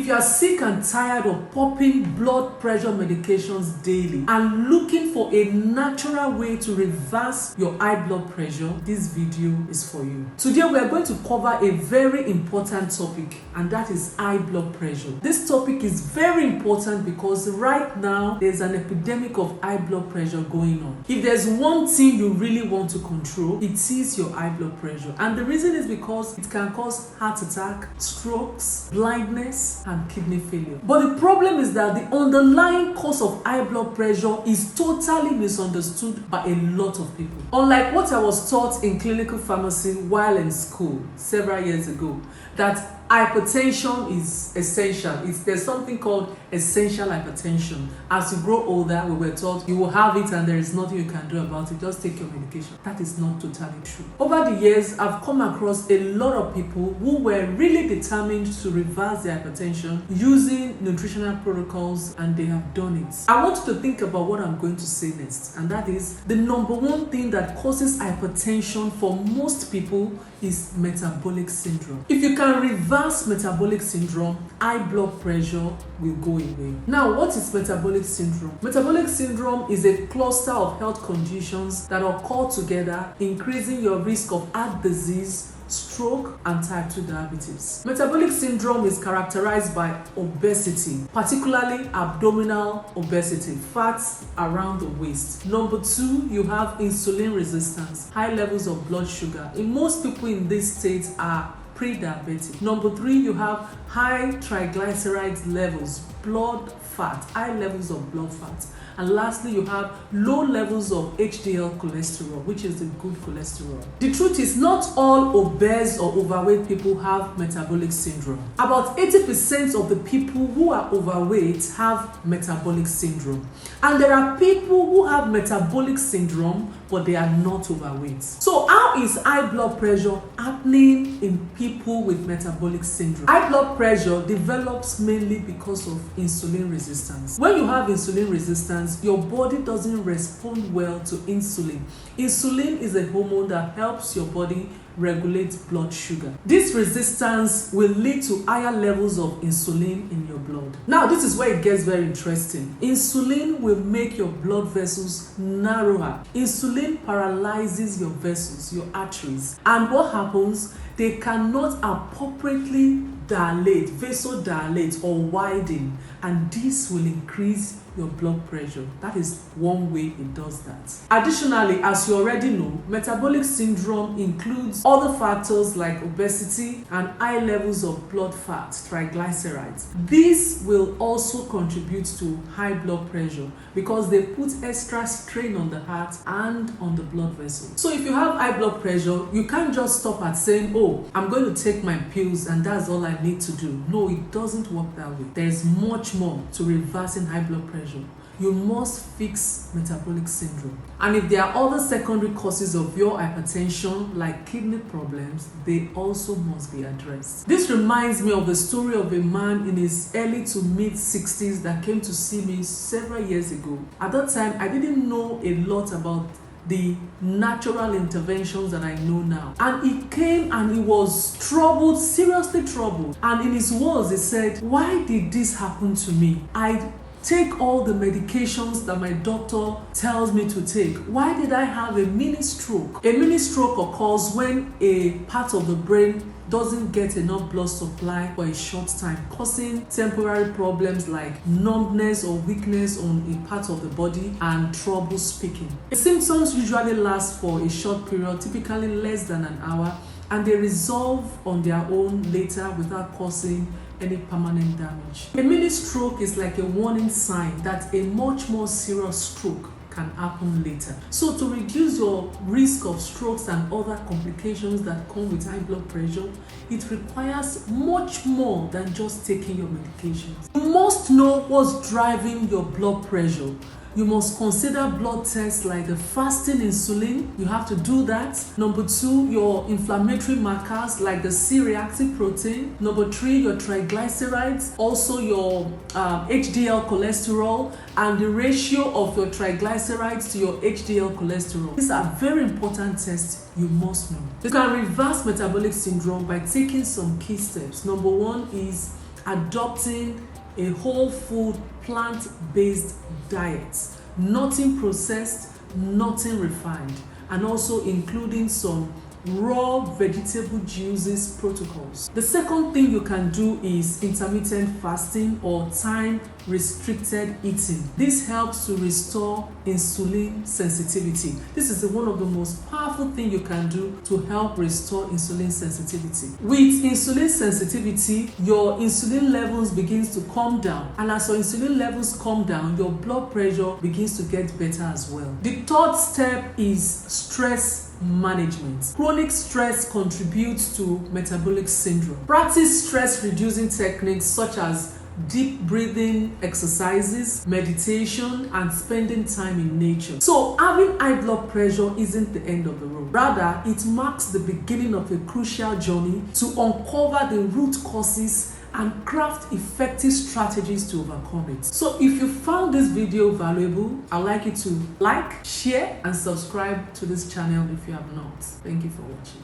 If you are sick and tired of popping blood pressure medications daily and looking for a natural way to reverse your high blood pressure, this video is for you. Today we are going to cover a very important topic, and that is high blood pressure. This topic is very important because right now there's an epidemic of high blood pressure going on. If there's one thing you really want to control, it is your high blood pressure. And the reason is because it can cause heart attack, strokes, blindness, and kidney failure. But the problem is that the underlying cause of high blood pressure is totally misunderstood by a lot of people. Unlike what I was taught in clinical pharmacy while in school several years ago, that hypertension is essential. There's something called essential hypertension. As you grow older, we were taught you will have it and there is nothing you can do about it. Just take your medication. That is not totally true. Over the years, I've come across a lot of people who were really determined to reverse their hypertension using nutritional protocols, and they have done it. I want you to think about what I'm going to say next, and that is the number one thing that causes hypertension for most people is metabolic syndrome. If you can reverse metabolic syndrome, high blood pressure will go away. Now, what is metabolic syndrome? Metabolic syndrome is a cluster of health conditions that occur together, increasing your risk of heart disease, stroke, and type 2 diabetes. Metabolic syndrome is characterized by obesity, particularly abdominal obesity, fats around the waist. Number 2, you have insulin resistance, high levels of blood sugar. In most people in this state are pre-diabetic. Number 3, you have high triglyceride levels, blood fat, high levels of blood fat. And lastly, you have low levels of HDL cholesterol, which is the good cholesterol. The truth is, not all obese or overweight people have metabolic syndrome. About 80% of the people who are overweight have metabolic syndrome. And there are people who have metabolic syndrome, but they are not overweight. So how is high blood pressure happening in people with metabolic syndrome? High blood pressure develops mainly because of insulin resistance. When you have insulin resistance, your body doesn't respond well to insulin. Insulin is a hormone that helps your body regulate blood sugar. This resistance will lead to higher levels of insulin in your blood. Now, this is where it gets very interesting. Insulin will make your blood vessels narrower. Insulin paralyzes your vessels, your arteries. And what happens? They cannot appropriately dilate, vasodilate, or widen, and this will increase your blood pressure. That is one way it does that. Additionally, as you already know, metabolic syndrome includes other factors like obesity and high levels of blood fat, triglycerides. These will also contribute to high blood pressure because they put extra strain on the heart and on the blood vessels. So if you have high blood pressure, you can't just stop at saying, oh, I'm going to take my pills and that's all I need to do. No, it doesn't work that way. There is much more to reversing high blood pressure. You must fix metabolic syndrome. And if there are other secondary causes of your hypertension, like kidney problems, they also must be addressed. This reminds me of the story of a man in his early to mid 60s that came to see me several years ago. At that time, I didn't know a lot about the natural interventions that I know now. And he came and he was troubled, seriously troubled. And in his words, he said, why did this happen to me? I take all the medications that my doctor tells me to take. Why did I have a mini stroke? A mini stroke occurs when a part of the brain doesn't get enough blood supply for a short time, causing temporary problems like numbness or weakness on a part of the body and trouble speaking. The symptoms usually last for a short period, typically less than an hour, and they resolve on their own later without causing any permanent damage. A mini stroke is like a warning sign that a much more serious stroke can happen later. So to reduce your risk of strokes and other complications that come with high blood pressure, it requires much more than just taking your medications. You must know what's driving your blood pressure. You must consider blood tests like the fasting insulin. You have to do that. Number 2, your inflammatory markers like the C-reactive protein. Number 3, your triglycerides, also your HDL cholesterol, and the ratio of your triglycerides to your HDL cholesterol. These are very important tests you must know. You can reverse metabolic syndrome by taking some key steps. Number 1 is adopting a whole food, plant-based diet, nothing processed, nothing refined, and also including some raw vegetable juices protocols. The second thing you can do is intermittent fasting or time restricted eating. This helps to restore insulin sensitivity. This is one of the most powerful things you can do to help restore insulin sensitivity. With insulin sensitivity, your insulin levels begins to come down, and as your insulin levels come down, your blood pressure begins to get better as well. The third step is stress management. Chronic stress contributes to metabolic syndrome. Practice stress reducing techniques such as deep breathing exercises, meditation, and spending time in nature. So having high blood pressure isn't the end of the road. Rather, it marks the beginning of a crucial journey to uncover the root causes and craft effective strategies to overcome it. So if you found this video valuable, I'd like you to like, share, and subscribe to this channel if you have not. Thank you for watching.